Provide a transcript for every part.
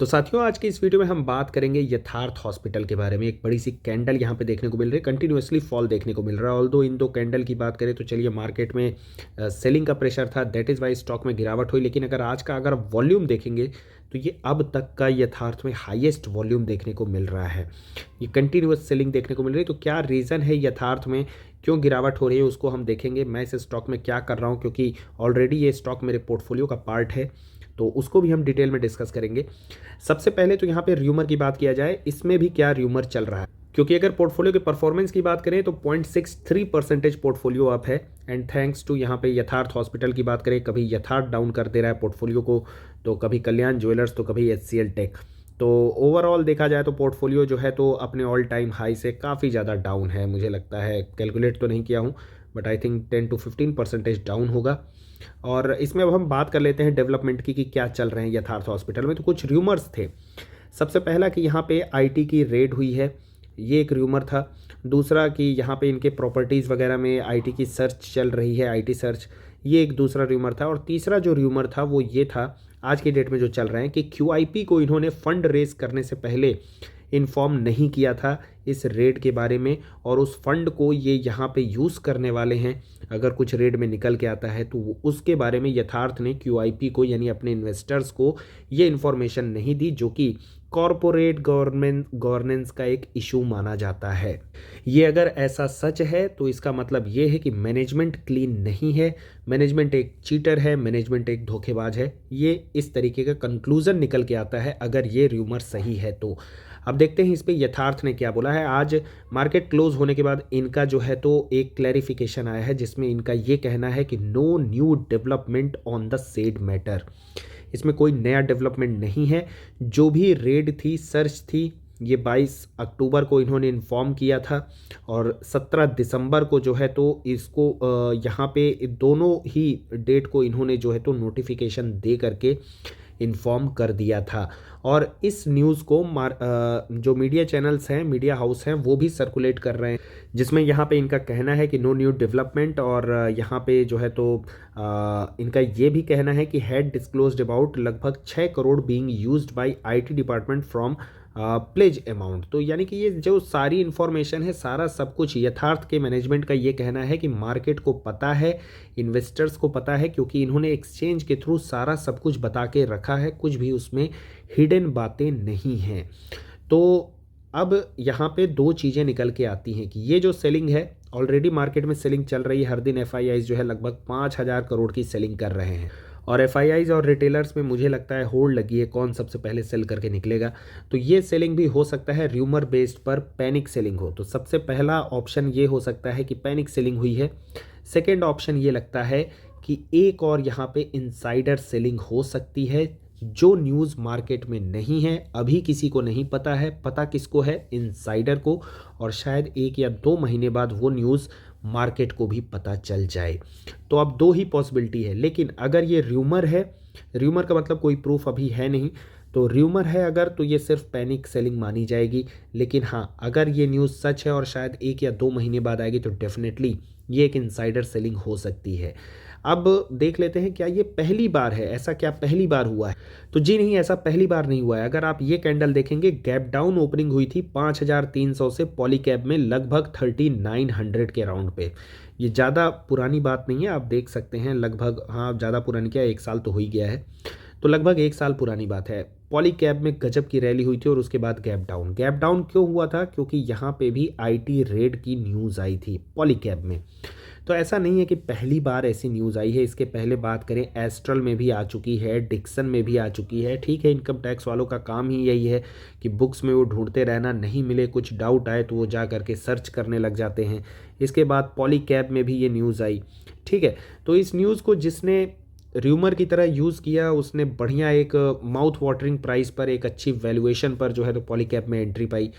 तो साथियों, आज की इस वीडियो में हम बात करेंगे यथार्थ हॉस्पिटल के बारे में। एक बड़ी सी कैंडल यहाँ पे देखने को मिल रही है, कंटिन्यूअसली फॉल देखने को मिल रहा है। ऑल्दो इन दो कैंडल की बात करें तो चलिए, मार्केट में सेलिंग का प्रेशर था, दैट इज़ वाई स्टॉक में गिरावट हुई। लेकिन अगर आज का अगर वॉल्यूम देखेंगे तो ये अब तक का यथार्थ में हाईएस्ट वॉल्यूम देखने को मिल रहा है। ये कंटिन्यूअस सेलिंग देखने को मिल रही है। तो क्या रीज़न है यथार्थ में, क्यों गिरावट हो रही है, उसको हम देखेंगे। मैं इस स्टॉक में क्या कर रहा हूँ, क्योंकि ऑलरेडी ये स्टॉक मेरे पोर्टफोलियो का पार्ट है, तो उसको भी हम डिटेल में डिस्कस करेंगे। सबसे पहले तो यहाँ पे र्यूमर की बात किया जाए, इसमें भी क्या र्यूमर चल रहा है। क्योंकि अगर पोर्टफोलियो के परफॉर्मेंस की बात करें तो 0.63% पोर्टफोलियो अप है। एंड थैंक्स टू यहाँ पे यथार्थ हॉस्पिटल की बात करें, कभी यथार्थ डाउन कर दे रहा है पोर्टफोलियो को, तो कभी कल्याण ज्वेलर्स, तो कभी HCL टेक। तो ओवरऑल देखा जाए तो पोर्टफोलियो जो है तो अपने ऑल टाइम हाई से काफ़ी ज़्यादा डाउन है। मुझे लगता है, कैलकुलेट तो नहीं किया हूँ, but I think 10 to 15% down होगा। और इसमें अब हम बात कर लेते हैं डेवलपमेंट की कि क्या चल रहे हैं यथार्थ हॉस्पिटल में। तो कुछ र्यूमर्स थे। सबसे पहला कि यहाँ पे IT की रेड हुई है, ये एक र्यूमर था। दूसरा कि यहाँ पे इनके प्रॉपर्टीज़ वगैरह में IT की सर्च चल रही है, IT सर्च, ये एक दूसरा र्यूमर था। और तीसरा जो र्यूमर था वो ये था, आज की डेट में जो चल रहे हैं, कि QIP को इन्होंने फंड रेज करने से पहले इन्फॉर्म नहीं किया था इस रेड के बारे में, और उस फंड को ये यहाँ पे यूज़ करने वाले हैं। अगर कुछ रेड में निकल के आता है तो उसके बारे में यथार्थ ने QIP को, यानी अपने इन्वेस्टर्स को, ये इन्फॉर्मेशन नहीं दी, जो कि कॉरपोरेट गवर्नेंस का एक इशू माना जाता है। ये अगर ऐसा सच है तो इसका मतलब ये है कि मैनेजमेंट क्लीन नहीं है, मैनेजमेंट एक चीटर है, मैनेजमेंट एक धोखेबाज है। ये इस तरीके का कंक्लूजन निकल के आता है अगर ये र्यूमर सही है तो। अब देखते हैं इस पे यथार्थ ने क्या बोला है। आज मार्केट क्लोज होने के बाद इनका जो है तो एक क्लैरिफिकेशन आया है, जिसमें इनका ये कहना है कि no new development on the said matter. इसमें कोई नया डेवलपमेंट नहीं है। जो भी रेड थी, सर्च थी, ये 22 अक्टूबर को इन्होंने इन्फॉर्म किया था, और 17 दिसंबर को जो है तो इसको यहाँ पे दोनों ही डेट को इन्होंने जो है तो नोटिफिकेशन दे करके इन्फॉर्म कर दिया था। और इस न्यूज़ को जो मीडिया चैनल्स हैं, मीडिया हाउस हैं, वो भी सर्कुलेट कर रहे हैं, जिसमें यहाँ पे इनका कहना है कि नो न्यू डेवलपमेंट। और यहाँ पे जो है तो इनका ये भी कहना है कि हैड डिस्क्लोज्ड अबाउट लगभग 6 crore being used by IT department from pledge amount. तो यानी कि ये जो सारी इन्फॉर्मेशन है, सारा सब कुछ यथार्थ के मैनेजमेंट का ये कहना है कि मार्केट को पता है, इन्वेस्टर्स को पता है, क्योंकि इन्होंने एक्सचेंज के थ्रू सारा सब कुछ बता के रखा है, कुछ भी उसमें हिडन बातें नहीं हैं। तो अब यहाँ पे दो चीज़ें निकल के आती हैं कि ये जो सेलिंग है, ऑलरेडी मार्केट में सेलिंग चल रही है। हर दिन FIIs जो है लगभग 5,000 करोड़ की सेलिंग कर रहे हैं, और FIIs और रिटेलर्स में मुझे लगता है होल्ड लगी है, कौन सबसे पहले सेल करके निकलेगा। तो ये सेलिंग भी हो सकता है र्यूमर बेस्ड पर पैनिक सेलिंग हो। तो सबसे पहला ऑप्शन ये हो सकता है कि पैनिक सेलिंग हुई है। सेकेंड ऑप्शन ये लगता है कि एक और यहाँ पे इनसाइडर सेलिंग हो सकती है, जो न्यूज़ मार्केट में नहीं है, अभी किसी को नहीं पता है। पता किसको है? इनसाइडर को। और शायद 1 या 2 महीने बाद वो न्यूज़ मार्केट को भी पता चल जाए। तो अब दो ही पॉसिबिलिटी है। लेकिन अगर ये र्यूमर है, र्यूमर का मतलब कोई प्रूफ अभी है नहीं, तो र्यूमर है अगर, तो ये सिर्फ पैनिक सेलिंग मानी जाएगी। लेकिन हाँ, अगर ये न्यूज़ सच है और शायद 1 या 2 महीने बाद आएगी, तो डेफिनेटली ये एक इनसाइडर सेलिंग हो सकती है। अब देख लेते हैं, क्या ये पहली बार है? ऐसा क्या पहली बार हुआ है? तो जी नहीं, ऐसा पहली बार नहीं हुआ है। अगर आप ये कैंडल देखेंगे, गैप डाउन ओपनिंग हुई थी 5,300 से पॉलीकैब में लगभग 3,900 के राउंड पे। ये ज़्यादा पुरानी बात नहीं है, आप देख सकते हैं लगभग, हाँ ज़्यादा पुरानी क्या, 1 साल तो हो ही गया है, तो लगभग 1 साल पुरानी बात है। पॉलीकैब में गजब की रैली हुई थी, और उसके बाद गैप डाउन। गैप डाउन क्यों हुआ था? क्योंकि यहाँ पे भी IT रेड की न्यूज़ आई थी पॉलीकैब में। तो ऐसा नहीं है कि पहली बार ऐसी न्यूज़ आई है। इसके पहले बात करें, एस्ट्रल में भी आ चुकी है, डिक्सन में भी आ चुकी है। ठीक है, इनकम टैक्स वालों का काम ही यही है कि बुक्स में वो ढूंढते रहना, नहीं मिले, कुछ डाउट आए तो वो जा करके सर्च करने लग जाते हैं। इसके बाद पॉलीकैब में भी ये न्यूज़ आई। ठीक है, तो इस न्यूज़ को जिसने र्यूमर की तरह यूज़ किया, उसने बढ़िया एक माउथ वाटरिंग प्राइस पर, एक अच्छी वैल्यूएशन पर जो है तो पॉलीकैब में एंट्री पाई।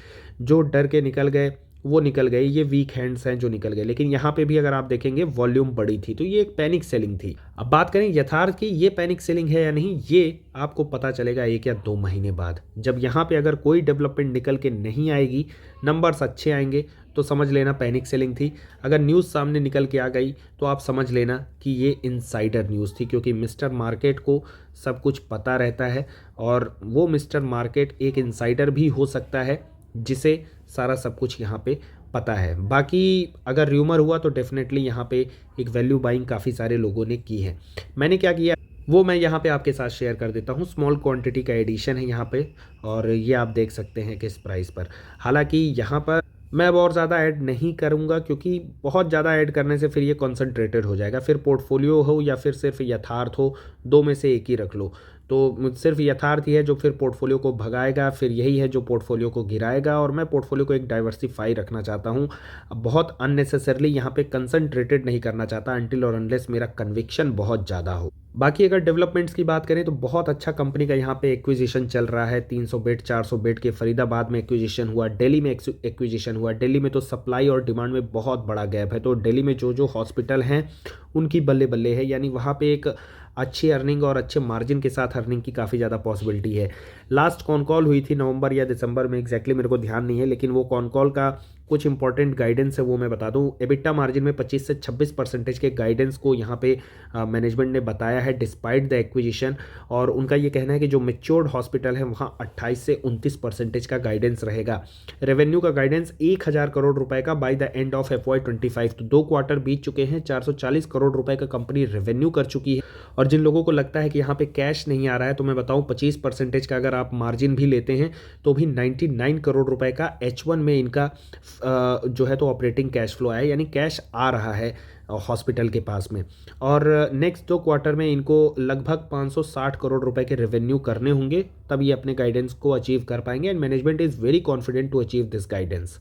जो डर के निकल गए वो निकल गए, ये वीक हैंड्स हैं जो निकल गए। लेकिन यहाँ पे भी अगर आप देखेंगे वॉल्यूम बड़ी थी, तो ये एक पैनिक सेलिंग थी। अब बात करें यथार्थ की, ये पैनिक सेलिंग है या नहीं, ये आपको पता चलेगा 1 या 2 महीने बाद, जब यहाँ पे अगर कोई डेवलपमेंट निकल के नहीं आएगी, नंबर्स अच्छे आएंगे, तो समझ लेना पैनिक सेलिंग थी। अगर न्यूज़ सामने निकल के आ गई तो आप समझ लेना कि ये इनसाइडर न्यूज़ थी, क्योंकि मिस्टर मार्केट को सब कुछ पता रहता है और वो मिस्टर मार्केट एक इनसाइडर भी हो सकता है जिसे सारा सब कुछ यहाँ पे पता है। बाकी अगर र्यूमर हुआ तो डेफिनेटली यहाँ पे एक वैल्यू बाइंग काफ़ी सारे लोगों ने की है। मैंने क्या किया वो मैं यहाँ पे आपके साथ शेयर कर देता हूँ। स्मॉल क्वांटिटी का एडिशन है यहाँ पे और ये आप देख सकते हैं किस प्राइस पर। हालांकि यहाँ पर मैं अब और ज़्यादा ऐड नहीं करूँगा, क्योंकि बहुत ज़्यादा ऐड करने से फिर ये कॉन्सेंट्रेटेड हो जाएगा। फिर पोर्टफोलियो हो या फिर सिर्फ यथार्थ हो, दो में से एक ही रख लो। तो सिर्फ यथार्थ ही है जो फिर पोर्टफोलियो को भगाएगा, फिर यही है जो पोर्टफोलियो को गिराएगा। और मैं पोर्टफोलियो को एक डाइवर्सिफाई रखना चाहता हूँ, बहुत अननेसेसरली यहाँ पे कंसंट्रेटेड नहीं करना चाहता अनटिल और अनलेस मेरा कन्विक्शन बहुत ज़्यादा हो। बाकी अगर डेवलपमेंट्स की बात करें तो बहुत अच्छा कंपनी का यहाँ पे एक्विजिशन चल रहा है। 300 बेड 400 बेड के फरीदाबाद में एक्विजिशन हुआ, दिल्ली में एक्विजिशन हुआ। दिल्ली में तो सप्लाई और डिमांड में बहुत बड़ा गैप है, तो दिल्ली में जो जो हॉस्पिटल हैं उनकी बल्ले बल्ले है, यानी वहाँ पे एक अच्छी अर्निंग और अच्छे मार्जिन के साथ अर्निंग की काफ़ी ज़्यादा पॉसिबिलिटी है। लास्ट कॉन कॉल हुई थी नवंबर या दिसंबर में, एग्जैक्टली मेरे को ध्यान नहीं है, लेकिन वो कॉन कॉल का कुछ इंपॉर्टेंट गाइडेंस है वो मैं बता दूं। एबिटा मार्जिन में 25 से 26% के गाइडेंस को यहाँ पे मैनेजमेंट ने बताया है डिस्पाइट द एक्विजिशन। और उनका ये कहना है कि जो मेच्योर्ड हॉस्पिटल है वहाँ 28 से 29% का गाइडेंस रहेगा। रेवेन्यू का गाइडेंस 1000 करोड़ रुपए का by the end of FY25। तो 2 क्वार्टर बीत चुके हैं, 440 करोड़ रुपए का कंपनी रेवेन्यू कर चुकी है। और जिन लोगों को लगता है कि यहाँ पे कैश नहीं आ रहा है, तो मैं बताऊँ 25% का अगर आप मार्जिन भी लेते हैं तो भी 99 करोड़ रुपए का H1 में इनका जो है तो ऑपरेटिंग कैश फ्लो है, यानी कैश आ रहा है हॉस्पिटल के पास में। और नेक्स्ट 2 क्वार्टर में इनको लगभग 560 करोड़ रुपए के रेवेन्यू करने होंगे, तब ये अपने गाइडेंस को अचीव कर पाएंगे। And management is very confident to achieve this guidance.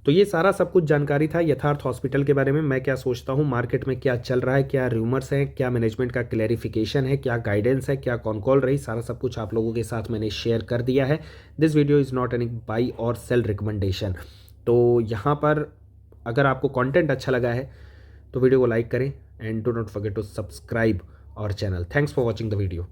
तो ये सारा सब कुछ जानकारी था यथार्थ हॉस्पिटल के बारे में। मैं क्या सोचता हूँ, मार्केट में क्या चल रहा है, क्या रूमर्स हैं, क्या मैनेजमेंट का क्लैरिफिकेशन है, क्या गाइडेंस है, क्या कॉन कॉल रही, सारा सब कुछ आप लोगों के साथ मैंने शेयर कर दिया है। This video is not any by और सेल रिकमेंडेशन। तो यहाँ पर अगर आपको कंटेंट अच्छा लगा है तो वीडियो को लाइक करें and do not forget to subscribe our channel. Thanks for watching the video.